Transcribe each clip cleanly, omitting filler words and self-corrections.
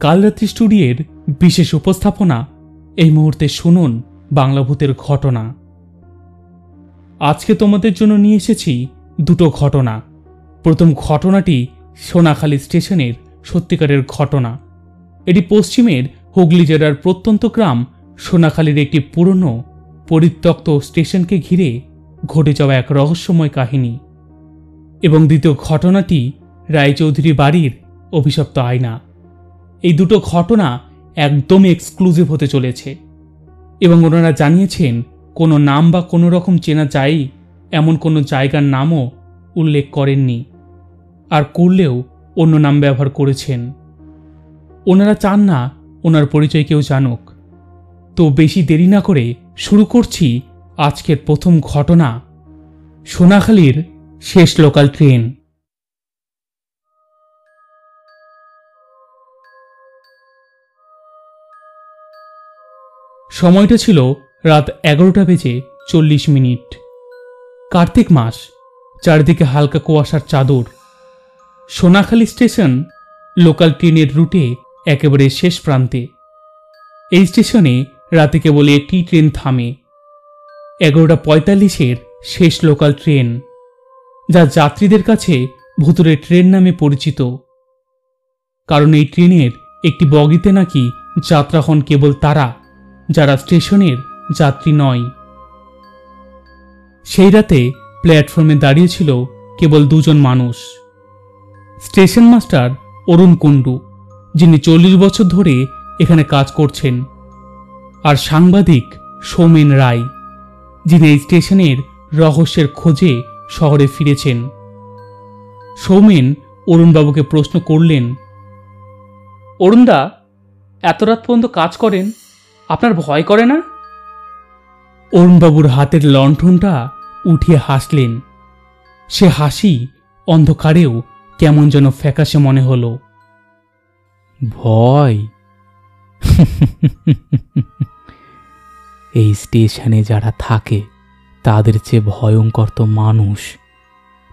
কাল রাত্রি স্টুডিওর বিশেষ উপস্থাপনা এই মুহূর্তে শুনুন বাংলা ভূতের ঘটনা। আজকে তোমাদের জন্য নিয়ে এসেছি দুটো ঘটনা। প্রথম ঘটনাটি সোনাখালী স্টেশনের সত্যিকারের ঘটনা। এটি পশ্চিমের হুগলি জেলার প্রত্যন্ত গ্রাম সোনাখালীর একটি পুরনো পরিত্যক্ত স্টেশনকে ঘিরে ঘটে যাওয়া এক রহস্যময় কাহিনী। এবং দ্বিতীয় ঘটনাটি রায়চৌধুরী বাড়ির অভিশপ্ত আয়না। এই দুটো ঘটনা একদম এক্সক্লুসিভ হতে চলেছে এবং ওনারা জানিয়েছেন কোনো নাম বা কোনো রকম চেনা যায় এমন কোনো জায়গার নামও উল্লেখ করেননি, আর করলেও অন্য নাম ব্যবহার করেছেন। ওনারা চান না ওনার পরিচয় কেউ জানুক। তো বেশি দেরি না করে শুরু করছি আজকের প্রথম ঘটনা, সোনাখালীর শেষ লোকাল ট্রেন। সময়টা ছিল রাত 11:40। কার্তিক মাস, চারিদিকে হালকা কুয়াশার চাদর। সোনাখালী স্টেশন লোকাল ট্রেনের রুটে একেবারে শেষ প্রান্তে। এই স্টেশনে রাতে কেবল একটি ট্রেন থামে, 11:45 শেষ লোকাল ট্রেন, যা যাত্রীদের কাছে ভুতুরে ট্রেন নামে পরিচিত। কারণ এই ট্রেনের একটি বগিতে নাকি যাত্রা হন কেবল তারা যারা স্টেশনের যাত্রী নয়। সেই রাতে প্ল্যাটফর্মে দাঁড়িয়েছিল কেবল দুজন মানুষ। স্টেশন মাস্টার অরুণ কুণ্ডু, যিনি 40 বছর ধরে এখানে কাজ করছেন, আর সাংবাদিক সৌমেন রায়, যিনি এই স্টেশনের রহস্যের খোঁজে শহরে ফিরেছেন। সৌমেন অরুণবাবুকে প্রশ্ন করলেন, অরুণদা, এত রাত পর্যন্ত কাজ করেন, আপনার ভয় করে না? অরুণবাবুর হাতের লণ্ঠনটা উঠিয়ে হাসলেন। সে হাসি অন্ধকারেও কেমন যেন ফ্যাকাশে মনে হলো। ভয়? এই স্টেশনে যারা থাকে তাদের চেয়ে ভয়ঙ্কর তো মানুষ।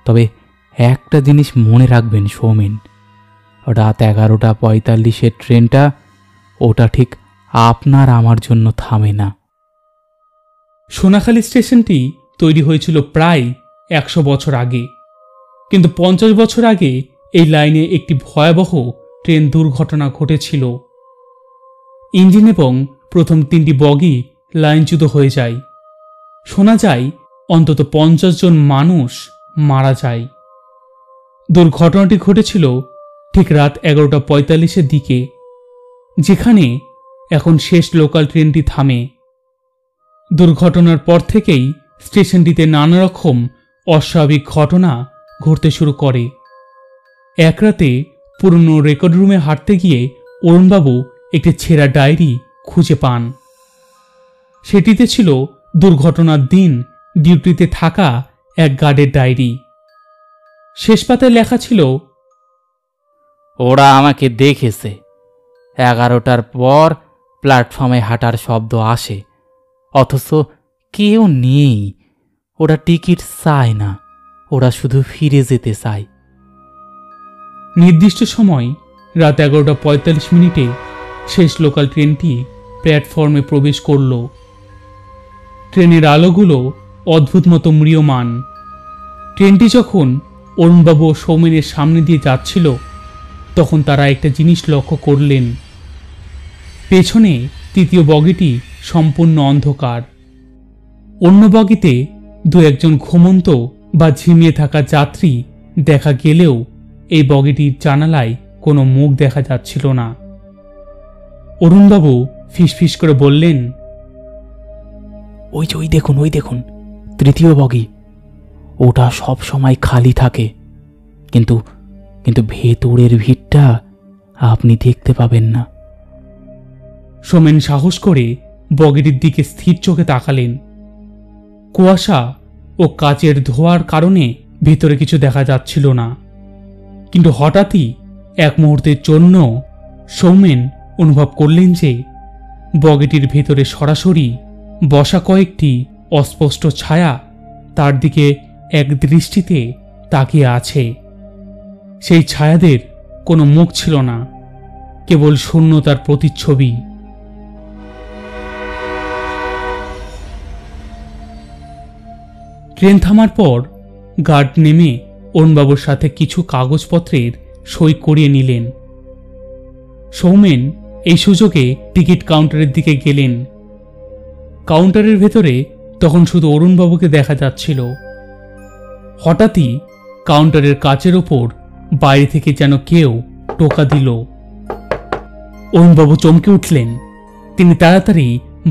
তবে একটা জিনিস মনে রাখবেন সৌমেন, রাত 11:45 ট্রেনটা ওটা ঠিক আপনার আমার জন্য থামে না। সোনাখালী স্টেশনটি তৈরি হয়েছিল প্রায় 100 বছর আগে, কিন্তু 50 বছর আগে এই লাইনে একটি ভয়াবহ ট্রেন দুর্ঘটনা ঘটেছিল। ইঞ্জিন এবং প্রথম 3টি বগি লাইনচ্যুত হয়ে যায়। শোনা যায় অন্তত 50 জন মানুষ মারা যায়। দুর্ঘটনাটি ঘটেছিল ঠিক রাত 11:45 দিকে, যেখানে এখন শেষ লোকাল ট্রেনটি থামে। দুর্ঘটনার পর থেকেই স্টেশনটিতে নানা রকম অস্বাভাবিক ঘটনা ঘটতে শুরু করে। এক রাতে পুরনো রেকর্ড রুমে হাঁটতে গিয়ে অরুণবাবু একটি ছেঁড়া ডায়েরি খুঁজে পান। সেটিতে ছিল দুর্ঘটনার দিন ডিউটিতে থাকা এক গার্ডের ডায়েরি। শেষ পাতায় লেখা ছিল, ওরা আমাকে দেখেছে, 11টার পর প্ল্যাটফর্মে হাঁটার শব্দ আসে, অথচ কেউ নেই। ওরা টিকিট চায় না, ওরা শুধু ফিরে যেতে চায়। নির্দিষ্ট সময় রাত 11:45 শেষ লোকাল ট্রেনটি প্ল্যাটফর্মে প্রবেশ করল। ট্রেনের আলোগুলো অদ্ভুত মতো ম্রিয়মান। ট্রেনটি যখন অরুণবাবু ও সৌমেনের সামনে দিয়ে যাচ্ছিল, তখন তারা একটা জিনিস লক্ষ্য করলেন। পেছনে 3য় বগিটি সম্পূর্ণ অন্ধকার। অন্য বগিতে 2-1 ঘুমন্ত বা ঝিমিয়ে থাকা যাত্রী দেখা গেলেও এই বগিটির জানালায় কোনো মুখ দেখা যাচ্ছিল না। অরুণবাবু ফিসফিস করে বললেন, ওই দেখুন 3য় বগি, ওটা সব সময় খালি থাকে, কিন্তু ভেতরের ভিড়টা আপনি দেখতে পাবেন না। সোমেন সাহস করে বগিটির দিকে স্থির চোখে তাকালেন। কুয়াশা ও কাচের ধোঁয়ার কারণে ভেতরে কিছু দেখা যাচ্ছিল না, কিন্তু হঠাৎই এক মুহূর্তের জন্য সৌমেন অনুভব করলেন যে বগিটির ভেতরে সরাসরি বসা কয়েকটি অস্পষ্ট ছায়া তার দিকে এক দৃষ্টিতে তাকিয়ে আছে। সেই ছায়াদের কোনো মুখ ছিল না, কেবল শূন্যতার প্রতিচ্ছবি। ট্রেন থামার পর গার্ড নেমে অরুণবাবুর সাথে কিছু কাগজপত্রের সই করিয়ে নিলেন। সৌমেন এই সুযোগে টিকিট কাউন্টারের দিকে গেলেন। কাউন্টারের ভেতরে তখন শুধু অরুণবাবুকে দেখা যাচ্ছিল। হঠাৎই কাউন্টারের কাচের ওপর বাইরে থেকে যেন কেউ টোকা দিল। অরুণবাবু চমকে উঠলেন। তিনি তাড়াতাড়ি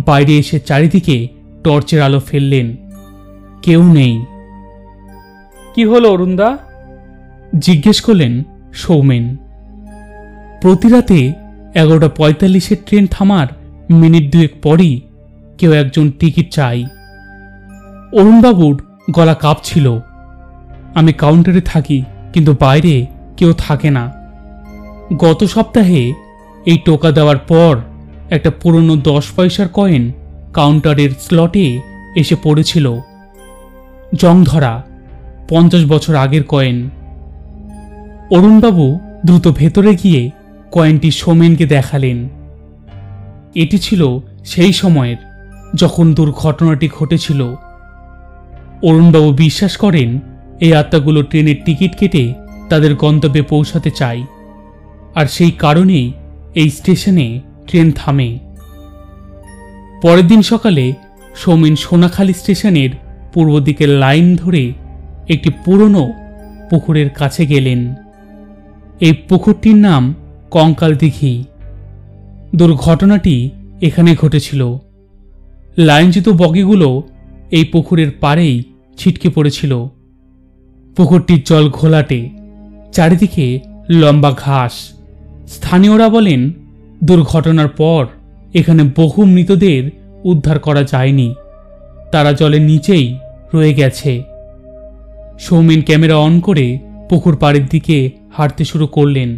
বাইরে এসে চারিদিকে টর্চের আলো ফেললেন। কেউ নেই। কি হলো অরুণদা? জিজ্ঞেস করলেন সৌমেন। প্রতি রাতে 11:45 ট্রেন থামার মিনিট দুয়েক পরই কেউ একজন টিকিট চাই। অরুণবাবুর গলা কাঁপছিল। আমি কাউন্টারে থাকি, কিন্তু বাইরে কেউ থাকে না। গত সপ্তাহে এই টোকা দেওয়ার পর একটা পুরনো 10 পয়সার কয়েন কাউন্টারের স্লটে এসে পড়েছিল। জং ধরা 50 বছর আগের কয়েন। অরুণবাবু দ্রুত ভেতরে গিয়ে কয়েনটি সৌমেনকে দেখালেন। এটি ছিল সেই সময়ের যখন দুর্ঘটনাটি ঘটেছিল। অরুণবাবু বিশ্বাস করেন এই আত্মাগুলো ট্রেনের টিকিট কেটে তাদের গন্তব্যে পৌঁছাতে চায়, আর সেই কারণেই এই স্টেশনে ট্রেন থামে। পরের দিন সকালে সৌমেন সোনাখালী স্টেশনের পূর্ব দিকের লাইন ধরে একটি পুরনো পুকুরের কাছে গেলেন। এই পুকুরটির নাম কঙ্কাল দিঘি। দুর্ঘটনাটি এখানে ঘটেছিল। লাইনচ্যুত বগিগুলো এই পুকুরের পাড়েই ছিটকে পড়েছিল। পুকুরটির জল ঘোলাটে, চারিদিকে লম্বা ঘাস। স্থানীয়রা বলেন দুর্ঘটনার পর এখানে বহু মৃতদেহ উদ্ধার করা যায়নি, তারা জলের নিচেই রয়ে গেছে। সৌমেন ক্যামেরা অন করে পুকুর পাড়ের দিকে হাঁটতে শুরু করলেন।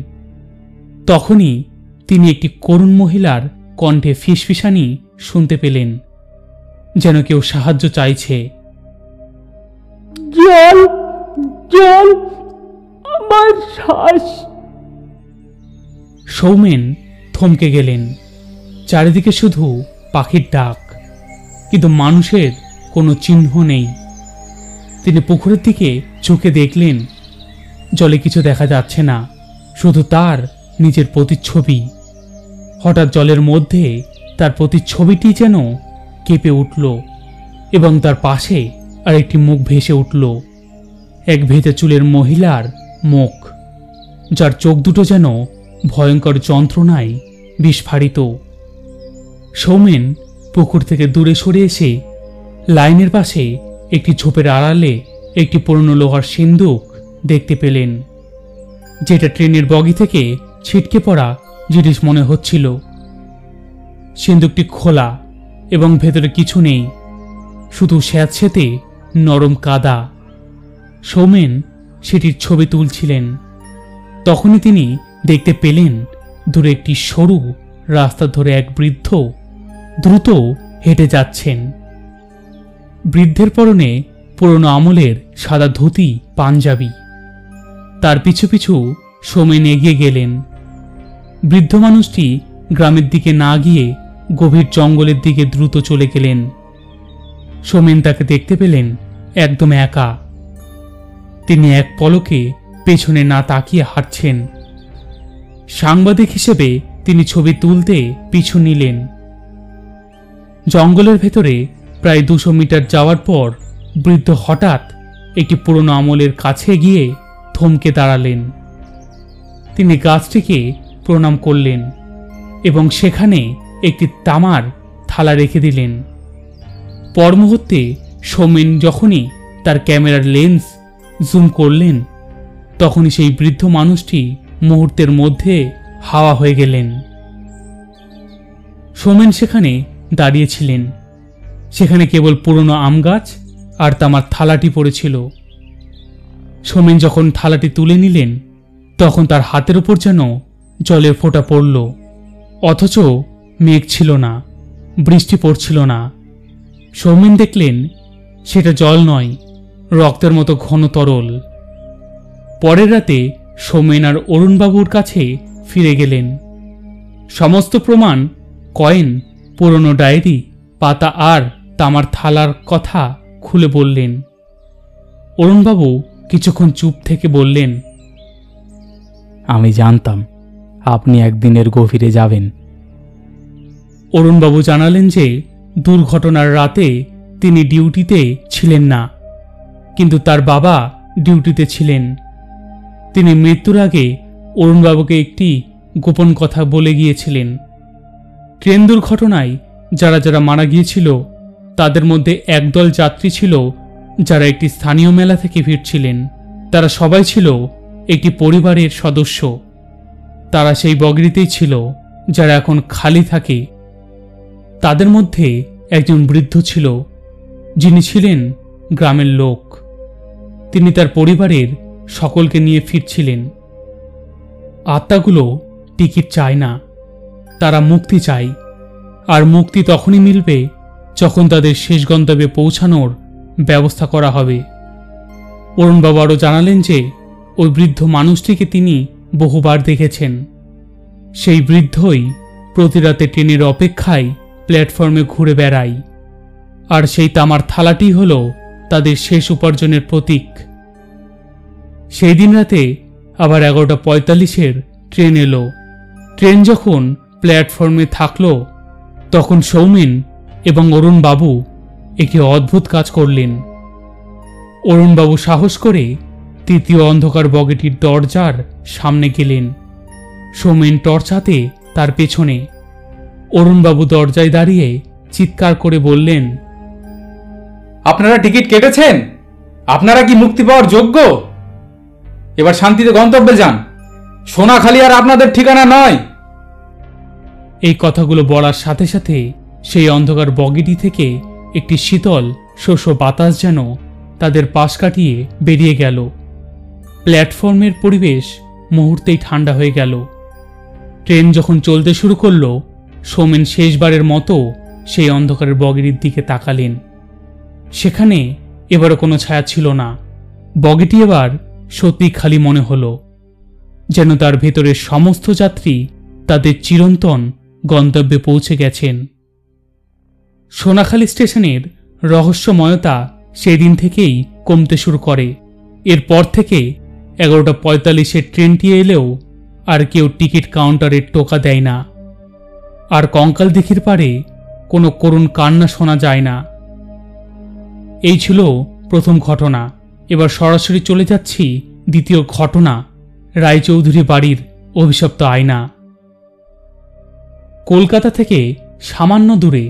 তখনই তিনি একটি করুণ মহিলার কণ্ঠে ফিসফিসানি শুনতে পেলেন, যেন কেউ সাহায্য চাইছে। জল জল, আমার শ্বাস। সৌমেন থমকে গেলেন। চারিদিকে শুধু পাখির ডাক, কিন্তু মানুষের কোনো চিহ্ন নেই। তিনি পুকুরের দিকে চোখে দেখলেন। জলে কিছু দেখা যাচ্ছে না, শুধু তার নিজের প্রতিচ্ছবি। হঠাৎ জলের মধ্যে তার প্রতিচ্ছবিটি যেন কেঁপে উঠল, এবং তার পাশে আরেকটি মুখ ভেসে উঠল। এক ভেজা চুলের মহিলার মুখ, যার চোখ দুটো যেন ভয়ঙ্কর যন্ত্রণায় বিস্ফারিত। সৌমেন পুকুর থেকে দূরে সরে এসে লাইনের পাশে একটি ঝোপের আড়ালে একটি পুরনো লোহার সিন্দুক দেখতে পেলেন, যেটা ট্রেনের বগি থেকে ছিটকে পড়া জিনিস মনে হচ্ছিল। সিন্দুকটি খোলা এবং ভেতরে কিছু নেই, শুধু স্যাঁতসেঁতে নরম কাদা। সৌমেন সেটির ছবি তুলছিলেন। তখনই তিনি দেখতে পেলেন দূরে একটি সরু রাস্তা ধরে এক বৃদ্ধ দ্রুত হেঁটে যাচ্ছেন। বৃদ্ধের পরনে পুরনো আমলের সাদা ধুতি পাঞ্জাবি। তার পিছু পিছু সৌমেন এগিয়ে গেলেন। বৃদ্ধ মানুষটি গ্রামের দিকে না গিয়ে গভীর জঙ্গলের দিকে দ্রুত চলে গেলেন। সৌমেন তাকে দেখতে পেলেন একদম একা। তিনি এক পলকে পেছনে না তাকিয়ে হাঁটছেন। সাংবাদিক হিসেবে তিনি ছবি তুলতে পিছু নিলেন। জঙ্গলের ভেতরে প্রায় 200 মিটার যাওয়ার পর বৃদ্ধ হঠাৎ একটি পুরনো আমলের কাছে গিয়ে থমকে দাঁড়ালেন। তিনি গাছটিকে প্রণাম করলেন এবং সেখানে একটি তামার থালা রেখে দিলেন। পর মুহূর্তে সৌমেন যখনই তার ক্যামেরার লেন্স জুম করলেন, তখনই সেই বৃদ্ধ মানুষটি মুহূর্তের মধ্যে হাওয়া হয়ে গেলেন। সৌমেন সেখানে দাঁড়িয়েছিলেন। সেখানে কেবল পুরনো আম গাছ আর তামার থালাটি পড়েছিল। সৌমেন যখন থালাটি তুলে নিলেন, তখন তার হাতের উপর যেন জলের ফোঁটা পড়ল। অথচ মেঘ ছিল না, বৃষ্টি পড়ছিল না। সৌমেন দেখলেন সেটা জল নয়, রক্তের মতো ঘন তরল। পরের রাতে সৌমেন আর অরুণবাবুর কাছে ফিরে গেলেন। সমস্ত প্রমাণ, কয়েন, পুরনো ডায়েরি, পাতা আর তামার থালার কথা খুলে বললেন। অরুণবাবু কিছুক্ষণ চুপ থেকে বললেন, আমি জানতাম আপনি একদিনের গভীরে যাবেন। অরুণবাবু জানালেন যে দুর্ঘটনার রাতে তিনি ডিউটিতে ছিলেন না, কিন্তু তার বাবা ডিউটিতে ছিলেন। তিনি মৃত্যুর আগে অরুণবাবুকে একটি গোপন কথা বলে গিয়েছিলেন। ট্রেন দুর্ঘটনায় যারা যারা মারা গিয়েছিল তাদের মধ্যে একদল যাত্রী ছিল যারা একটি স্থানীয় মেলা থেকে ফিরছিলেন। তারা সবাই ছিল একটি পরিবারের সদস্য। তারা সেই বগিতেই ছিল যারা এখন খালি থাকে। তাদের মধ্যে একজন বৃদ্ধ ছিল, যিনি ছিলেন গ্রামের লোক। তিনি তার পরিবারের সকলকে নিয়ে ফিরছিলেন। আত্মাগুলো টিকিট চায় না, তারা মুক্তি চায়। আর মুক্তি তখনই মিলবে যখন তাদের শেষ গন্তব্যে পৌঁছানোর ব্যবস্থা করা হবে। অরুণবাবু আরও জানালেন যে ওই বৃদ্ধ মানুষটিকে তিনি বহুবার দেখেছেন। সেই বৃদ্ধই প্রতি রাতে ট্রেনের অপেক্ষায় প্ল্যাটফর্মে ঘুরে বেড়ায়, আর সেই তামার থালাটি হল তাদের শেষ উপার্জনের প্রতীক। সেই দিন রাতে আবার 11:45 ট্রেন এলো। ট্রেন যখন প্ল্যাটফর্মে থাকল তখন সৌমেন এবং অরুণবাবু একটি অদ্ভুত কাজ করলেন। অরুণবাবু সাহস করে তৃতীয় অন্ধকার বগিটির দরজার সামনে গেলেন। সৌমেন টর্চ হাতে তার পেছনে। অরুণবাবু দরজায় দাঁড়িয়ে চিৎকার করে বললেন, আপনারা টিকিট কেটেছেন? আপনারা কি মুক্তি পাওয়ার যোগ্য? এবার শান্তিতে গন্তব্যে যান। সোনাখালি আর আপনাদের ঠিকানা নয়। এই কথাগুলো বলার সাথে সাথে সেই অন্ধকার বগিটি থেকে একটি শীতল শোষো বাতাস যেন তাদের পাশ কাটিয়ে বেরিয়ে গেল। প্ল্যাটফর্মের পরিবেশ মুহূর্তেই ঠান্ডা হয়ে গেল। ট্রেন যখন চলতে শুরু করল, সৌমেন শেষবারের মতো সেই অন্ধকারের বগিটির দিকে তাকালেন। সেখানে এবারও কোনো ছায়া ছিল না। বগিটি এবার সত্যি খালি মনে হলো, যেন তার ভেতরের সমস্ত যাত্রী তাদের চিরন্তন গন্তব্যে পৌঁছে গেছেন। সোনাখালী স্টেশনের রহস্যময়তা সেই দিন থেকেই কমতে শুরু করে। এরপর থেকে 11:45 ট্রেনটি এলেও আর কেউ টিকিট কাউন্টারে টোকা দেয় না, আর কঙ্কাল দিঘির পাড়ে কোনো করুণ কান্না শোনা যায় না। এই ছিল প্রথম ঘটনা। এবার সরাসরি চলে যাচ্ছি দ্বিতীয় ঘটনা, রায়চৌধুরী বাড়ির অভিশপ্ত আয়না। কলকাতা থেকে সামান্য দূরে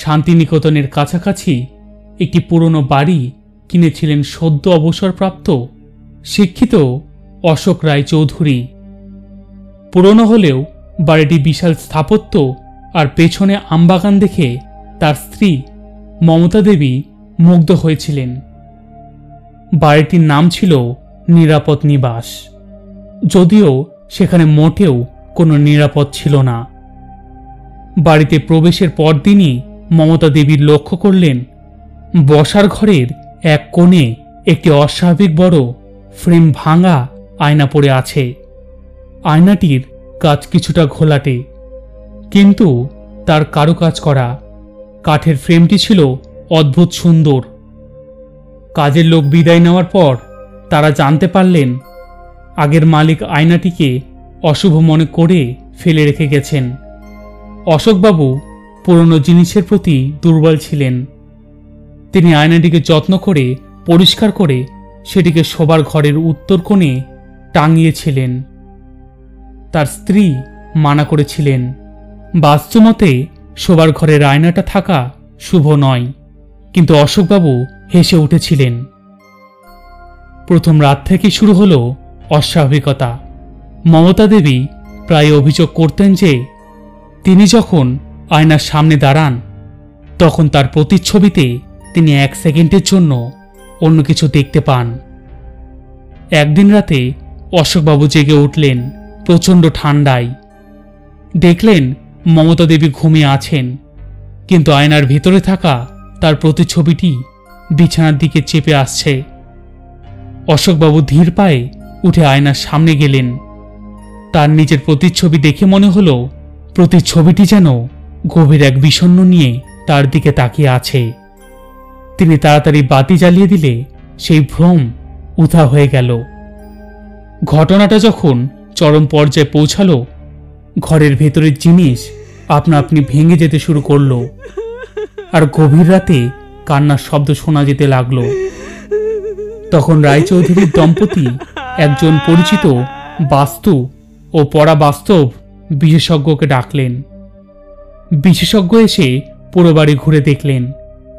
শান্তিনিকেতনের কাছাকাছি একটি পুরনো বাড়ি কিনেছিলেন সদ্য অবসরপ্রাপ্ত শিক্ষিত অশোক রায়চৌধুরী। পুরনো হলেও বাড়িটি বিশাল স্থাপত্য আর পেছনে আমবাগান দেখে তার স্ত্রী মমতা দেবী মুগ্ধ হয়েছিলেন। বাড়িটির নাম ছিল নিরাপদ নিবাস, যদিও সেখানে মোটেও কোনো নিরাপদ ছিল না। বাড়িতে প্রবেশের পরদিনই মমতা দেবীর লক্ষ্য করলেন বসার ঘরের এক কোণে একটি অস্বাভাবিক বড় ফ্রেম ভাঙা আয়না পড়ে আছে। আয়নাটির কাচ কিছুটা ঘোলাটে, কিন্তু তার কারুকাজ করা। কাঠের ফ্রেমটি ছিল অদ্ভুত সুন্দর। কাজের লোক বিদায় নেওয়ার পর তারা জানতে পারলেন আগের মালিক আয়নাটিকে অশুভ মনে করে ফেলে রেখে গেছেন। অশোকবাবু পুরনো জিনিসের প্রতি দুর্বল ছিলেন। তিনি আয়নাটিকে যত্ন করে পরিষ্কার করে সেটিকে শোবার ঘরের উত্তর কোণে টাঙিয়েছিলেন। তার স্ত্রী মানা করেছিলেন, বাস্তুমতে শোবার ঘরের আয়নাটা থাকা শুভ নয়, কিন্তু অশোকবাবু হেসে উঠেছিলেন। প্রথম রাত থেকে শুরু হলো অস্বাভাবিকতা। মমতা দেবী প্রায় অভিযোগ করতেন যে তিনি যখন আয়নার সামনে দাঁড়ান তখন তার প্রতিচ্ছবিতে তিনি 1 সেকেন্ডের জন্য অন্য কিছু দেখতে পান। একদিন রাতে অশোকবাবু জেগে উঠলেন প্রচণ্ড ঠান্ডায়। দেখলেন মমতা দেবী ঘুমিয়ে আছেন, কিন্তু আয়নার ভিতরে থাকা তার প্রতিচ্ছবিটি বিছানার দিকে চেপে আসছে। অশোকবাবু ধীর পায়ে উঠে আয়নার সামনে গেলেন। তার নিজের প্রতিচ্ছবি দেখে মনে হলো প্রতি ছবিটি যেন গভীর এক বিষণ্ণ নিয়ে তার দিকে তাকিয়ে আছে। তিনি তাড়াতাড়ি বাতি জ্বালিয়ে দিলে সেই ভ্রম উধা হয়ে গেল। ঘটনাটা যখন চরম পর্যায়ে পৌঁছালো, ঘরের ভেতরের জিনিস আপনা আপনি ভেঙে যেতে শুরু করলো, আর গভীর রাতে কান্নার শব্দ শোনা যেতে লাগলো। তখন রায়চৌধুরীর দম্পতি একজন পরিচিত বাস্তু ও পরাবাস্তব বিশেষজ্ঞকে ডাকলেন। বিশেষজ্ঞ এসে পুরো বাড়ি ঘুরে দেখলেন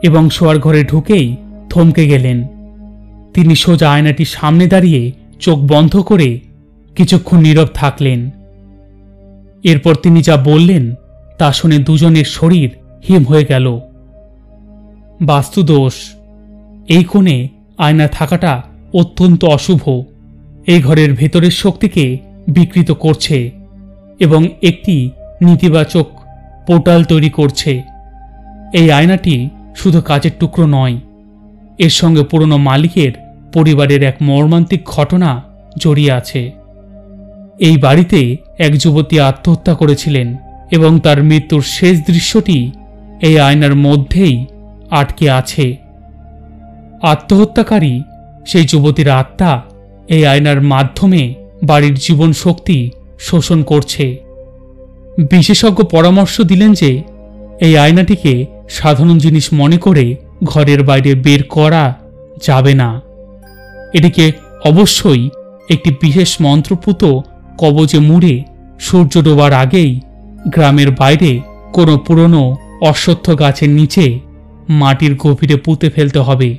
এবং শোয়ার ঘরে ঢুকেই থমকে গেলেন। তিনি সোজা আয়নাটির সামনে দাঁড়িয়ে চোখ বন্ধ করে কিছুক্ষণ নীরব থাকলেন। এরপর তিনি যা বললেন তা শুনে দুজনের শরীর হিম হয়ে গেল। বাস্তুদোষ। এই কোণে আয়না থাকাটা অত্যন্ত অশুভ। এই ঘরের ভেতরের শক্তিকে বিকৃত করছে এবং একটি নেতিবাচক পোর্টাল তৈরি করছে। এই আয়নাটি শুধু কাচের টুকরো নয়, এর সঙ্গে পুরনো মালিকের পরিবারের এক মর্মান্তিক ঘটনা জড়িয়ে আছে। এই বাড়িতে এক যুবতী আত্মহত্যা করেছিলেন এবং তার মৃত্যুর শেষ দৃশ্যটি এই আয়নার মধ্যেই আটকে আছে। আত্মহত্যাকারী সেই যুবতীর আত্মা এই আয়নার মাধ্যমে বাড়ির জীবন শক্তি শোষণ করছে। বিশেষজ্ঞ পরামর্শ দিলেন যে এই আয়নাটিকে সাধারণ জিনিস মনে করে ঘরের বাইরে বের করা যাবে না। এটিকে অবশ্যই একটি বিশেষ মন্ত্রপুত কবজে মুড়ে সূর্য ডোবার আগেই গ্রামের বাইরে কোনো পুরনো অশ্বত্থ গাছের নিচে মাটির গভীরে পুঁতে ফেলতে হবে।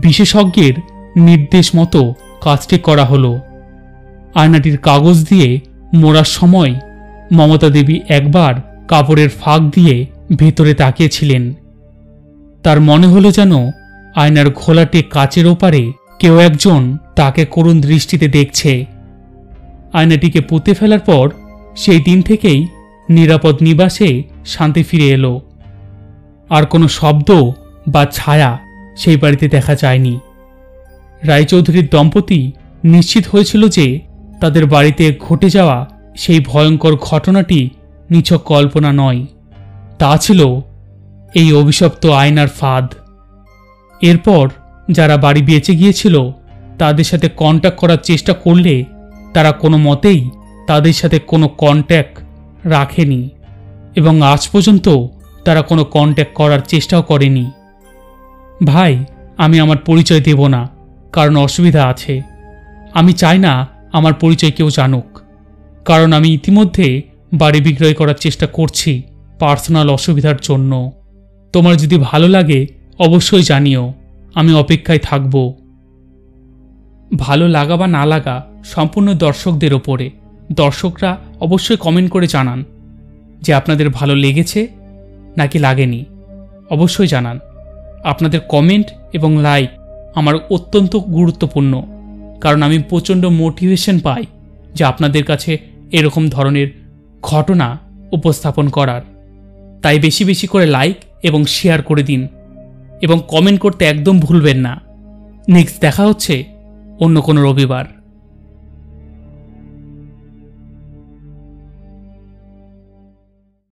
বিশেষজ্ঞের নির্দেশ মতো কাজটি করা হলো। আয়নাটির কাগজ দিয়ে মোড়ার সময় মমতা দেবী একবার কাপড়ের ফাঁক দিয়ে ভেতরে তাকিয়েছিলেন। তার মনে হলো যেন আয়নার ঘোলাটে কাচের ওপারে কেউ একজন তাকে করুণ দৃষ্টিতে দেখছে। আয়নাটিকে পুঁতে ফেলার পর সেই দিন থেকেই নিরাপদ নিবাসে শান্তি ফিরে এলো। আর কোনো শব্দ বা ছায়া সেই বাড়িতে দেখা যায়নি। রায়চৌধুরীর দম্পতি নিশ্চিত হয়েছিল যে তাদের বাড়িতে ঘটে যাওয়া সেই ভয়ঙ্কর ঘটনাটি নিছক কল্পনা নয়, তা ছিল এই অভিশপ্ত আয়নার ফাঁদ। এরপর যারা বাড়ি বেঁচে গিয়েছিল তাদের সাথে কন্ট্যাক্ট করার চেষ্টা করলে তারা কোনো মতেই তাদের সাথে কোনো কন্ট্যাক্ট রাখেনি এবং আজ পর্যন্ত তারা কোনো কন্ট্যাক্ট করার চেষ্টাও করেনি। ভাই, আমি আমার পরিচয় দেব না, কারণ অসুবিধা আছে। আমি চাই না আমার পরিচয় কেউ জানুক, কারণ আমি ইতিমধ্যে বাড়ি বিক্রয় করার চেষ্টা করছি পার্সোনাল অসুবিধার জন্য। তোমার যদি ভালো লাগে অবশ্যই জানিও, আমি অপেক্ষায় থাকব। ভালো লাগা বা না লাগা সম্পূর্ণ দর্শকদের ওপরে। দর্শকরা অবশ্যই কমেন্ট করে জানান যে আপনাদের ভালো লেগেছে নাকি লাগেনি। অবশ্যই জানান। আপনাদের কমেন্ট এবং লাইক আমার অত্যন্ত গুরুত্বপূর্ণ, কারণ আমি প্রচণ্ড মোটিভেশন পাই যে আপনাদের কাছে এরকম ধরনের ঘটনা উপস্থাপন করার। তাই বেশি বেশি করে লাইক এবং শেয়ার করে দিন এবং কমেন্ট করতে একদম ভুলবেন না। নেক্সট দেখা হচ্ছে অন্য কোনো রবিবার।